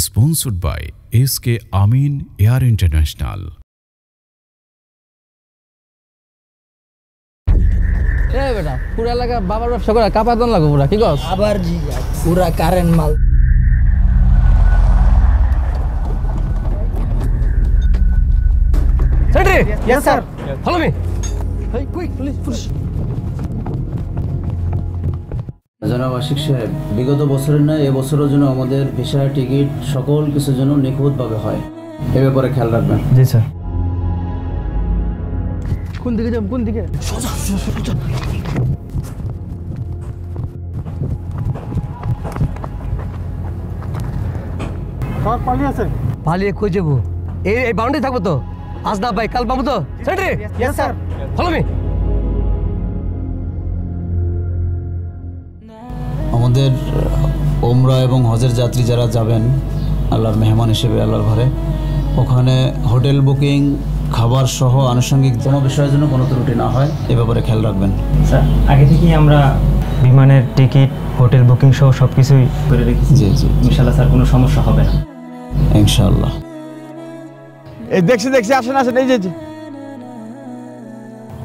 sponsored by SK Amin Air International. এই বেটা পুরা এলাকা বাবার ব্যবসা করে কাপাদন লাগো পুরা কি কস আবার জি পুরা কারেন্ট মাল সেটি यस স্যার ফলো মি এই কুইক প্লিজ জনাব আশিক সাহেব, বিগত বছরের নয় এবছরের জন্য আমাদের ভিসা টিকিট সকল কিছুর জন্য নিখুঁতভাবে হয়, এ ব্যাপারে খেয়াল রাখবেন। জি স্যার। কোন দিকে যাব কোন দিকে সোজা সোজা সব পালিয়ে আছে পালিয়ে কই যাব এই বাউন্ডারি থাকবো তো আজ না ভাই কাল পাবো তো সেটি यस স্যার ফলো মি আমাদের ওমরা এবং হজের যাত্রী যারা যাবেন আল্লাহর মেহমান হিসেবে আল্লাহর ঘরে, ওখানে হোটেল বুকিং খাবার সহ আনুষঙ্গিক কোনো বিষয়ের জন্য কোনো ত্রুটি না হয়, এ ব্যাপারে খেয়াল রাখবেন। স্যার আগে থেকেই আমরা বিমানের টিকিট হোটেল বুকিং সহ সব কিছুই করে রেখেছি। জি জি ইনশাআল্লাহ স্যার কোনো সমস্যা হবে না ইনশাআল্লাহ। এই দেখছি আসেন এই যে।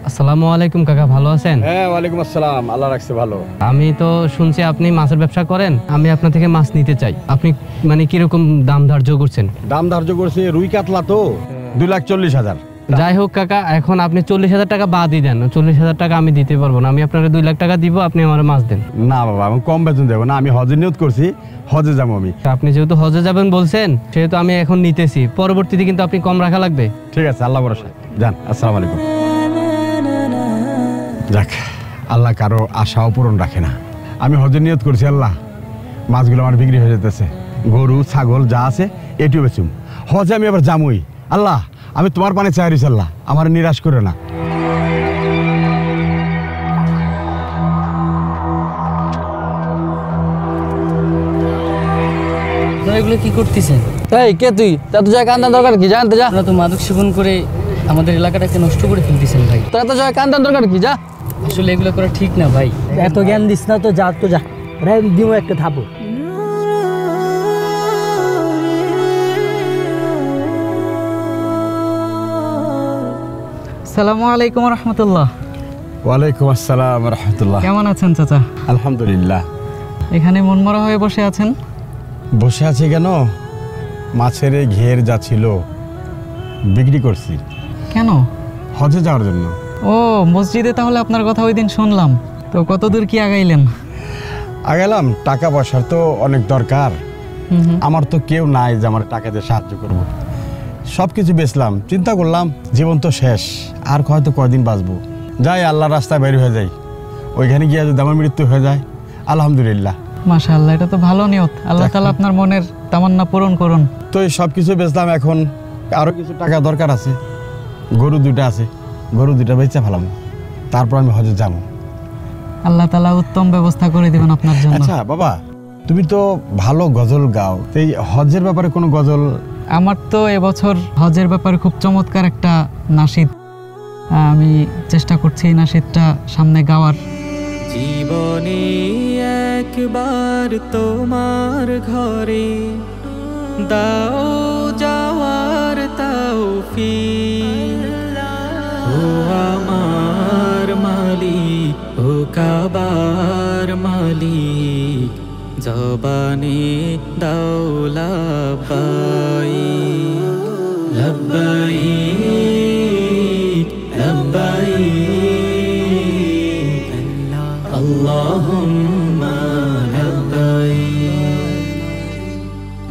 আসসালামু আলাইকুম কাকা, ভালো আছেন? হ্যাঁ ওয়ালাইকুম আসসালাম, আল্লাহ রাখছে ভালো। আমি তো শুনছি আপনি মাছের ব্যবসা করেন, আমি আপনার থেকে মাছ নিতে চাই। আপনি মানে কিরকম দাম ধার্য করছেন? দাম ধার্য করছি রুই কাতলা তো 2,40,000। যাই হোক কাকা, এখন আপনি 40,000 টাকা বাদই দেন। 40,000 টাকা আমি দিতে পারবো না, আমি আপনাকে 2 লাখ টাকা দিব, আপনি আমার মাছ দেন। না বাবা, আমি কম বেতন দেবো না, আমি হজে নিয়ত করছি, হজে যাবো আমি। আপনি যেহেতু হজে যাবেন বলছেন, সেহেতু আমি এখন নিতেছি, পরবর্তীতে কিন্তু আপনি কম রাখা লাগবে। ঠিক আছে, আল্লাহ ভরসা, যান। আসসালামু আলাইকুম। যাক, আল্লাহ কারো আশাও পূরণ রাখে না। আমি হজে নিয়ত করছি, আল্লাহ মাছগুলো আমার বিক্রি হয়ে যেতেছে, গরু ছাগল যা আছে এটিও বেচুম, হজে আমি আবার যামই। আল্লাহ আমি তোমার পানে চাই রয়েছি, আল্লাহ আমার নিরাশ করে না। এগুলো কি করতেছেন? এই কে তুই? তা তো যা কান্দার দরকার কি? জানতে যা। আপনারা তো মাদক সেবন করে আমাদের এলাকাটাকে নষ্ট করে ফেলতেছেন ভাই। তোরা তো যা কান্দার দরকার কি? যা। আসলে এগুলো করা ঠিক না ভাই। এত জ্ঞান দিস না তো, যা তো যা, দিব একটা থাপড়। আসসালামু আলাইকুম রহমতুল্লাহ। ওয়ালাইকুম আসসালাম রহমতুল্লাহ। কেমন আছেন চাচা? আলহামদুলিল্লাহ। এখানে মনমরা হয়ে বসে আছেন? বসে আছি কেন, মাছের এই ঘের যা ছিল বিক্রি করছি। কেন? হজে যাওয়ার জন্য। ও মসজিদে তাহলে আপনার কথা ওই দিন শুনলাম, তো কতদূর কি আগাইলেন? আগালাম, টাকা পয়সার তো অনেক দরকার। আমার তো কেউ নাই যে আমার টাকা দিয়ে সাহায্য করব। সব কিছু বেচলাম, চিন্তা করলাম জীবন তো শেষ, আর হয়তো কয়দিন বাঁচবো, যাই আল্লাহর রাস্তায় বের হয়ে যাই, ওইখানে গিয়ে যদি আমার মৃত্যু হয়ে যায় আলহামদুলিল্লাহ। মাশাআল্লাহ, এটা তো ভালো নিয়ত। আল্লাহ তাআলা আপনার মনের তামান্না পূরণ করুন। তো এই সব কিছু বেচলাম, এখন আরও কিছু টাকা দরকার আছে, গরু 2টা আছে, গরু 2টা বেচে ফেলাম, তারপর আমি হজে যাবো। আল্লাহ তাআলা উত্তম ব্যবস্থা করে দিবেন আপনার জন্য। আচ্ছা বাবা, তুমি তো ভালো গজল গাও, এই হজের ব্যাপারে কোনো গজল? আমার তো এবছর হজের ব্যাপারে খুব চমৎকার একটা নাশিদ, আমি চেষ্টা করছি এই নাশিদটা সামনে গাওয়ার। জীবনে একবার তোমার ঘরে দাও যাওয়ার তৌফিক, ও আমার মালিক, ও কাবার মালিক, জবানে দাও লাব্বাইক লাব্বাইক লাব্বাইক আল্লাহুম্মা লাব্বাইক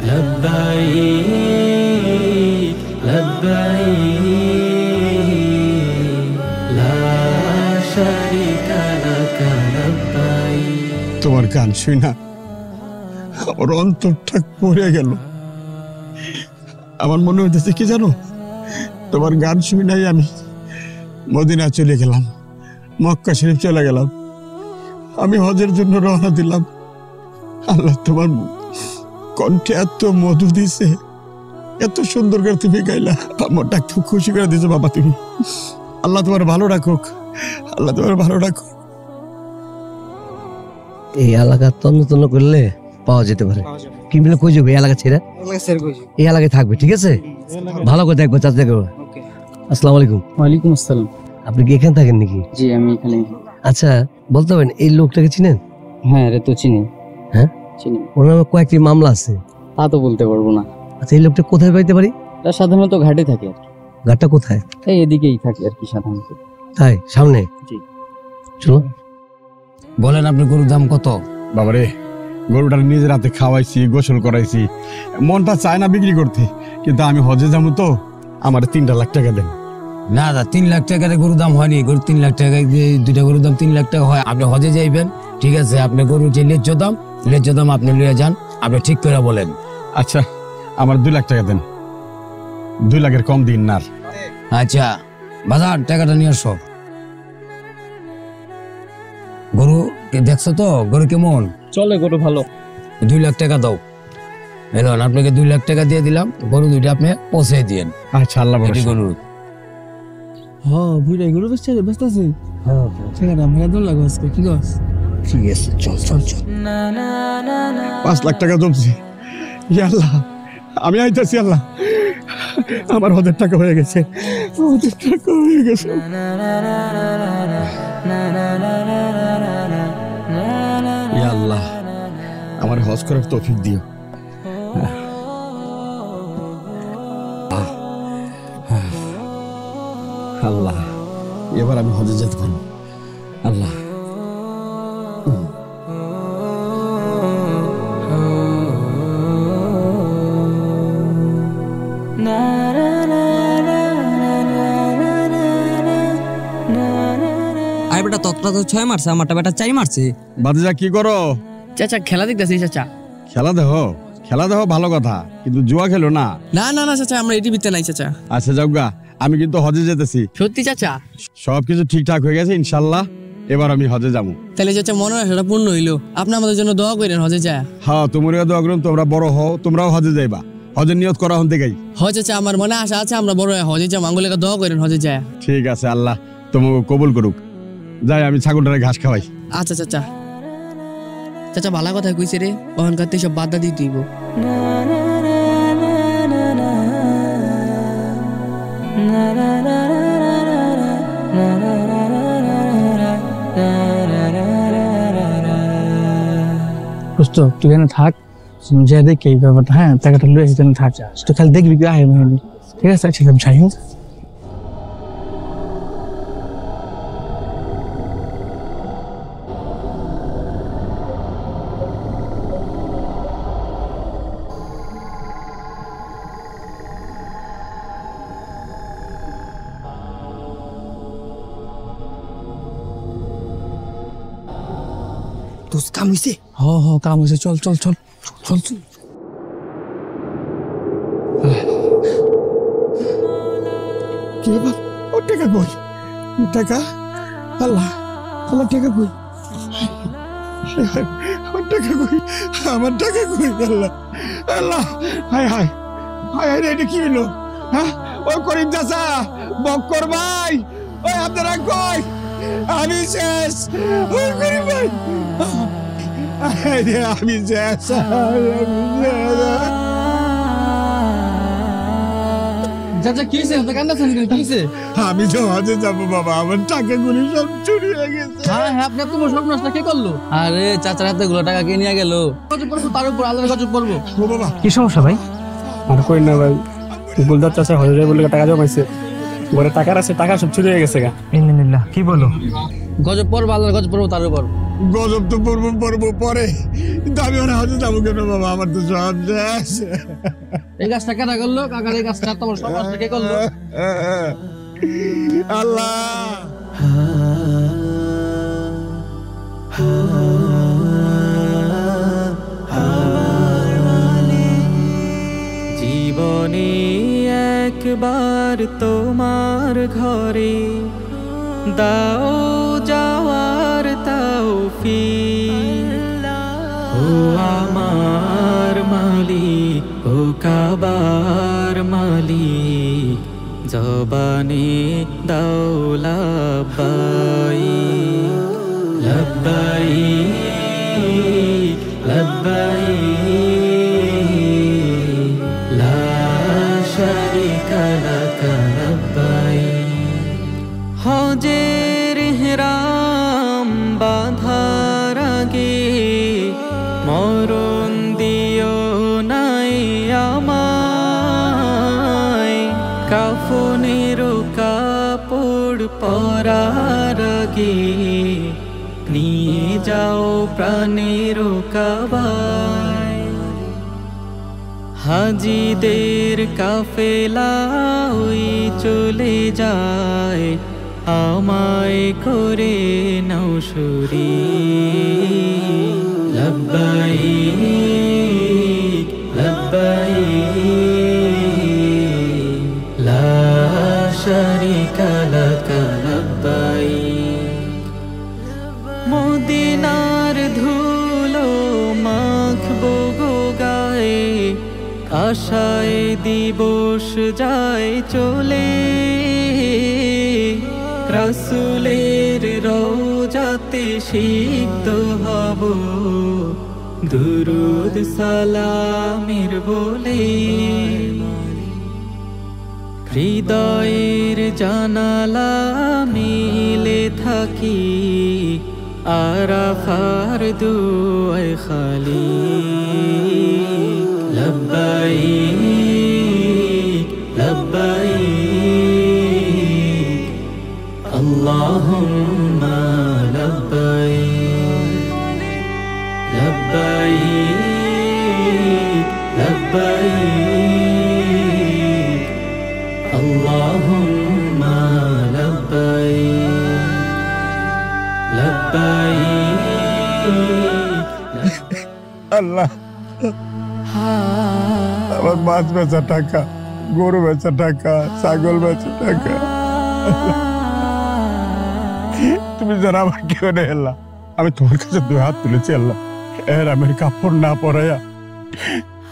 লাব্বাইক লাব্বাইক লা শারীকা লাকা লাব্বাইক। তোমার গান শুই না ওর অন্তরটা পড়ে গেল। আমার মনে হইতেছে কি জানো, তোমার গান শুই নাই আমি মদিনা চলে গেলাম, মক্কা শরীফ চলে গেলাম, আমি হজের জন্য রওনা দিলাম। আল্লাহ তোমার কণ্ঠে এত মধু দিছে, এত সুন্দর করে তুমি গাইলা, আমারটা খুব খুশি করে দিছো বাবা তুমি। আল্লাহ তোমার ভালো রাখুক, আল্লাহ তোমার ভালো রাখুক। এই এলাকা তন্ন তন্ন করলে পাওয়া যেতে পারে, ক্রিমিনাল কই যাবে? এই এলাকা ছেড়ে এই এলাকায় থাকবে, ঠিক আছে? ভালো করে দেখবো চাচা। আসসালামু আলাইকুম। ওয়ালাইকুম আসসালাম। আপনি কি এখানে থাকেন নাকি? জি আমি এখানে। আচ্ছা, বলতে পারেন এই লোকটাকে চিনেন? হ্যাঁ রে, তো চিনি। হ্যাঁ চিনি। ওর নামে কয়েকটি মামলা আছে। তা তো বলতে পারবো না। আচ্ছা, এই লোকটা কোথায় পাইতে পারি? এটা সাধারণত ঘাটে থাকে আর কি। ঘাটটা কোথায়? এই এদিকেই থাকে আর কি সাধারণত। তাই সামনে? জি। চলো। বলেন আপনি গরুর দাম কত? বাবারে, গরুটার নিজের হাতে খাওয়াইছি, গোসল করাইছি, মনটা চায় না বিক্রি করতে, কিন্তু আমি হজে যাবো তো, আমার 3 লাখ টাকা দেন। না দা, 3 লাখ টাকার গরুর দাম হয়নি। গরু 3 লাখ টাকা, দুইটা গরুর দাম 3 লাখ টাকা হয়। আপনি হজে যাইবেন, ঠিক আছে? আপনি গরু যে ন্যায্য দাম আপনি লিয়ে যান, আপনি ঠিক করে বলেন। আচ্ছা, আমার 2 লাখ টাকা দেন, 2 লাখের কম দিন না। আচ্ছা বাজার, টাকাটা নিয়ে আসো। গরু দেখছো তো, গরু কেমন? চলে, গরু ভালো। 2 লাখ টাকা দাও। এলেন, আপনাকে 2 লাখ টাকা দিয়ে দিলাম, গরু দুইটা আপনি পৌঁছে দিয়েন। আচ্ছা, আল্লাহ ভরসা। গরু হ্যাঁ বুড়াই গরু ব্যস্ত আছে। হ্যাঁ ঠিক আছে, আমি দৌড় লাগবো আজকে। কি কস? ঠিক আছে, চল চল চল। 5 লাখ টাকা জমছে। ইয়া আল্লাহ, আমি আইতাছি। আল্লাহ, আমার হজের টাকা হয়ে গেছে, হজের টাকা হয়ে গেছে। ইয়া আল্লাহ, আমার হজ করার তৌফিক দিও। আল্লাহ, এবার আমি হজে যেতে পারবো। আল্লাহ, আই বেটা, ততটা তো 6 মারছে, আমারটা বেটা 4 মারছে। বাদশা কি করো? চাচা খেলা দেখতেছি। চাচা খেলা দেখো ভালো কথা, কিন্তু জুয়া খেলো না। না না না চাচা, আমরা এটিভিতে নাই চাচা। আচ্ছা যাওগা, আমি কিন্তু হজে যেতেছি। সত্যি চাচা? সবকিছু ঠিকঠাক হয়ে গেছে ইনশাল্লাহ, এবার আমি হজে যাবো। তাহলে চাচা মনে হয় সেটা পূর্ণ হইলো। আপনি আমাদের জন্য দোয়া করেন হজে যায়। হ্যাঁ, তোমরা দোয়া করুন, তোমরা বড় হও, তোমরাও হজে যাইবা। হজের নিয়ত করা হন থেকেই। হয় চাচা, আমার মনে আশা আছে আমরা বড় হজে যাই। মাঙ্গলিকা দোয়া করেন হজে যায়। ঠিক আছে, আল্লাহ তোমাকে কবুল করুক। যাই, আমি ছাগলটারে ঘাস খাওয়াই। আচ্ছা চাচা। চাচা ভালো কথা কইছে রে, বহন করতে সব বাধা দিয়ে দিব। বুঝতো, তুই এখানে থাক, যে দেখি এই ব্যাপারটা। হ্যাঁ, টাকাটা লুয়ে আসি, থাক, তুই খালি দেখবি কি আহে মেহেদি। ঠিক আছে? আচ্ছা যাই হোক। তোর কাম হইছে? কাম হয়েছে। চল চল চল চল চল। কি ব্যাপার? ও টাকা কই? টাকা? আল্লাহ, আমার টাকা কই? আমার টাকা কই? আমার টাকা কই? আল্লাহ, আল্লাহ, হায় হায় হায় হায়, এটা কি হলো? হ্যাঁ, ও করিম চাচা, বক্কর ভাই, ওই আপনারা কই? আমি শেষ। ওই করিম ভাই, আমি শেষ। চাচা কি হয়েছে? আপনি কান্দাছেন কেন? কি হয়েছে? আমি তো হজে যাবো বাবা, আমার টাকাগুলো সব চুরি হয়ে গেছে। হ্যাঁ হ্যাঁ, আপনি তোমার সব নষ্ট কে করলো? আরে চাচার হাতে গুলো টাকা কে নিয়ে গেল? গজব পড়বো, তার উপর আল্লাহর গজব পড়বো। ও বাবা, কি সমস্যা ভাই? আর কই না ভাই, গুলদার চাচা হয়ে যায় বলে টাকা জমাইছে, ঘরে টাকার আছে, টাকা সব চুরি হয়ে গেছে গা। ইন্নালিল্লাহ, কি বলো? গজব পড়বো, আল্লাহর গজব পড়বো তার উপর। গজব তো পড়বো পরে, কিন্তু আমি ওরা হজে যাবো কেন বাবা? আমার তো সব শেষ। এই গাছটা কেনা করলো? কাকার এই গাছটা তোমার সব নষ্ট কে করলো? আল্লাহ, জীবনে একবার তোমার ঘরে দাও যাওয়ার তৌফিক। ও আমার মালিক, ও কাবার মালিক, জবানে দাও লাব্বাইক লাব্বাইক লাব্বাইক কাফনের কাপড় পরার আগে নিয়ে যাও প্রাণের কাবায়। হাজিদের কাফেলা ওই চলে যায়, আমায় করে নাও শরীক। লব্বাইক লব্বাইক লা শারিকা লাক লব্বাইক। মদিনার ধুলো মাখবো গো গায়ে, আশায় দিবস যায় চলে। রাসূলের রওজাতে সিক্ত হব, দুরুদ সালামের বলে। হৃদয়ের জানালা মিলে থাকি, আরাফার দুয়ায় খালি। লব্বাইক লব্বাইক আল্লাহুম্মা লব্বাইক। লব্বাইক লব্বাইক আল্লাহুম্মা লব্বাইক। লব্বাইক। আল্লাহ, আমার মাছ বেচা টাকা, গরু বেচা টাকা, ছাগল বেচা টাকা, তুমি যারা আমার কেউ নেই আল্লাহ, আমি তোমার কাছে দুই হাত তুলেছি আল্লাহ। এর আমি কাপড় না পরাইয়া,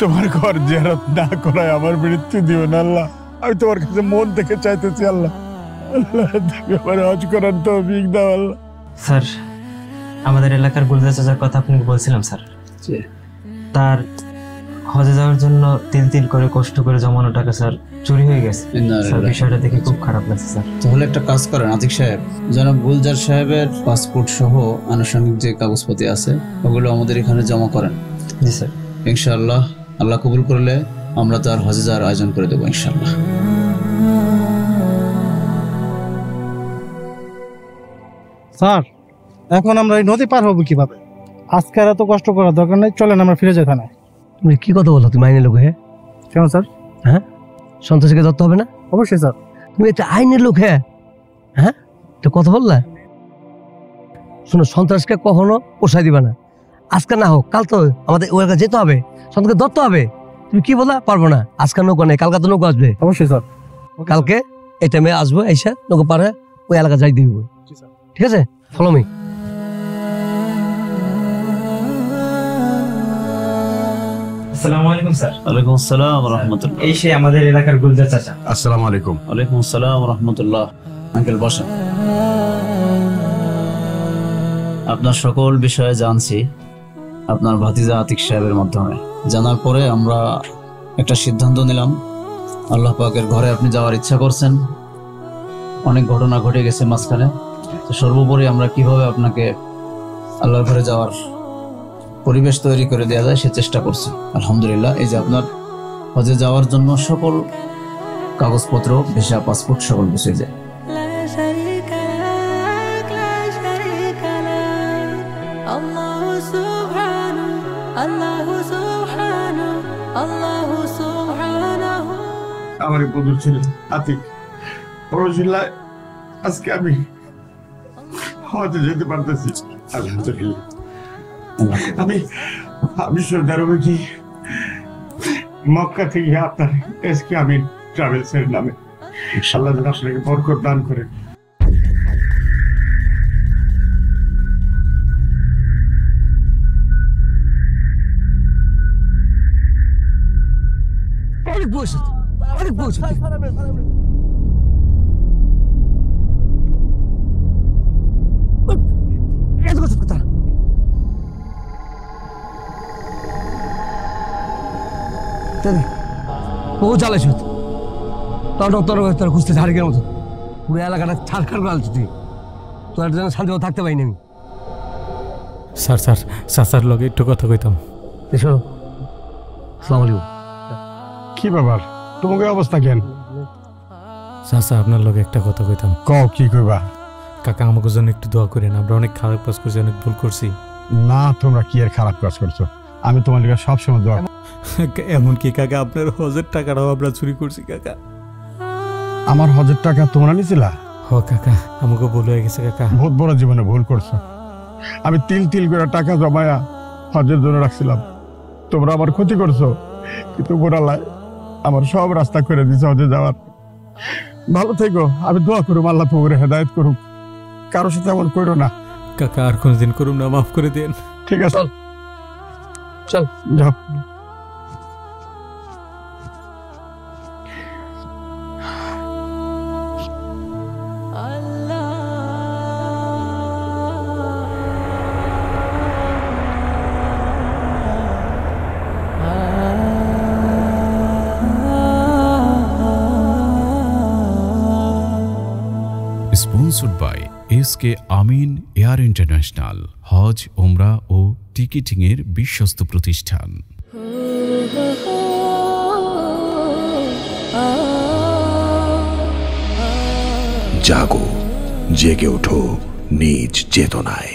তোমার ঘর জিয়ারত না করায় আমার মৃত্যু দিও না আল্লাহ। আমি তোমার কাছে মন থেকে চাইতেছি আল্লাহ। আল্লাহ তুমি আমার হজ করার তৌফিক দাও আল্লাহ। স্যার, আমাদের এলাকার গুলজার চাচার কথা আপনাকে বলছিলাম স্যার, তার হজে যাওয়ার জন্য তিল তিল করে কষ্ট করে জমানো টাকা স্যার চুরি হয়ে গেছে। স্যার, বিষয়টা দেখে খুব খারাপ লাগছে স্যার। তাহলে একটা কাজ করেন আতিক সাহেব, জনাব গুলজার সাহেবের পাসপোর্ট সহ আনুষঙ্গিক যে কাগজপত্র আছে ওগুলো আমাদের এখানে জমা করেন। জি স্যার। ইনশাআল্লাহ আল্লাহ কবুল করলে আমরা তার হজে যাওয়ার আয়োজন করে দেবো ইনশাআল্লাহ। স্যার, এখন আমরা এই নদী পার হবো কিভাবে? আজকে আর এত কষ্ট করার দরকার নেই, চলেন আমরা ফিরে যাই থানায়। তুমি কি কথা বলো? তুমি আইনের লোক হ্যাঁ? কেন স্যার? হ্যাঁ, সন্ত্রাসীকে ধরতে হবে না? অবশ্যই স্যার। তুমি একটা আইনের লোক হ্যাঁ? হ্যাঁ, এটা কথা বললা? শোনো, সন্ত্রাসকে কখনো পোষাই দিবা না। আজকে না হোক কাল তো আমাদের ওর কাছে যেতে হবে, সন্ত্রাসকে ধরতে হবে। তুমি কি বলা? পারবো না। আজকে নৌকা নেই, কালকে তো নৌকা আসবে। অবশ্যই স্যার। কালকে এই টাইমে আসবো, এসে নৌকা পারে ওই এলাকা যাই দিব। ঠিক আছে, ফলো মি। আসসালামু আলাইকুম স্যার। ওয়ালাইকুম আসসালাম ওয়া রাহমাতুল্লাহ। এই সে আমাদের এলাকার গুলজার চাচা। আসসালামু আলাইকুম। ওয়ালাইকুম আসসালাম ওয়া রাহমাতুল্লাহ। আঙ্কেল বসেন। আপনার সকল বিষয়ে জানছি আপনার ভাতিজা আতিক সাহেবের মাধ্যমে। জানার পরে আমরা একটা সিদ্ধান্ত নিলাম, আল্লাহ পাকের ঘরে আপনি যাওয়ার ইচ্ছা করছেন। অনেক ঘটনা ঘটে গেছে মাঝখানে, তো সর্বোপরি আমরা কিভাবে আপনাকে আল্লাহর ঘরে যাওয়ার পরিবেশ তৈরি করে দেওয়া যায় সে চেষ্টা করছি। আলহামদুলিল্লাহ, এই যে আপনার হজে যাওয়ার জন্য সকল কাগজপত্র, ভিসা, পাসপোর্ট সকল কিছুই যায়। আমার বন্ধু ছিলেন আতিক, পড়াশোনায় আজকে আমি হজে যেতে পারতেছি আলহামদুলিল্লাহ। আমি সৌদি আরবে কি মক্কা থেকে আপনার এসকে আমি ট্রাভেলসের নামে আল্লাহ যেন আপনাকে বরকত দান করে। বহু চালাইছ তোর খুঁজতে ঝাড়িকের মতো পুরো এলাকাটা ছাড়খাড় করে আলছি তুই। তোর জন্য শান্তি থাকতে পারিনি আমি। স্যার চাচার লগে একটু কথা কইতাম। এসো। আসসালামু আলাইকুম। কি ব্যাপার, তোমাকে অবস্থা কেন? চাচা আপনার লগে একটা কথা কইতাম। কও কি কইবা? কাকা আমাকে জন্য একটু দোয়া করেন, আমরা অনেক খারাপ কাজ করছি, অনেক ভুল করছি। না তোমরা কি আর খারাপ কাজ করছো, আমি তোমার লিগে সবসময় দোয়া। এমনকি কাকা আপনার হজের টাকাটাও আমরা চুরি করছি কাকা। আমার হজের টাকা তোমরা নিছিলা? হ কাকা, আমাকে ভুল হয়ে গেছে কাকা। বহুত বড় জীবনে ভুল করছো। আমি তিল তিল করে টাকা জমায়া হজের জন্য রাখছিলাম, তোমরা আমার ক্ষতি করছো, কিন্তু গোড়ালায় আমার সব রাস্তা করে দিছে হজে যাওয়ার। ভালো থেকো, আমি দোয়া করুম আল্লাহ তোমাকে হেদায়েত করুক, কারোর সাথে এমন করো না। কাকা আর কোনদিন করুম না, মাফ করে দেন। ঠিক আছে, চল যাও। Sponsored by SK Amin air international, হজ, ওমরা ও টিকিটিং এর বিশ্বস্ত প্রতিষ্ঠান। জাগো, জেগে ওঠো নিজ চেতনায়।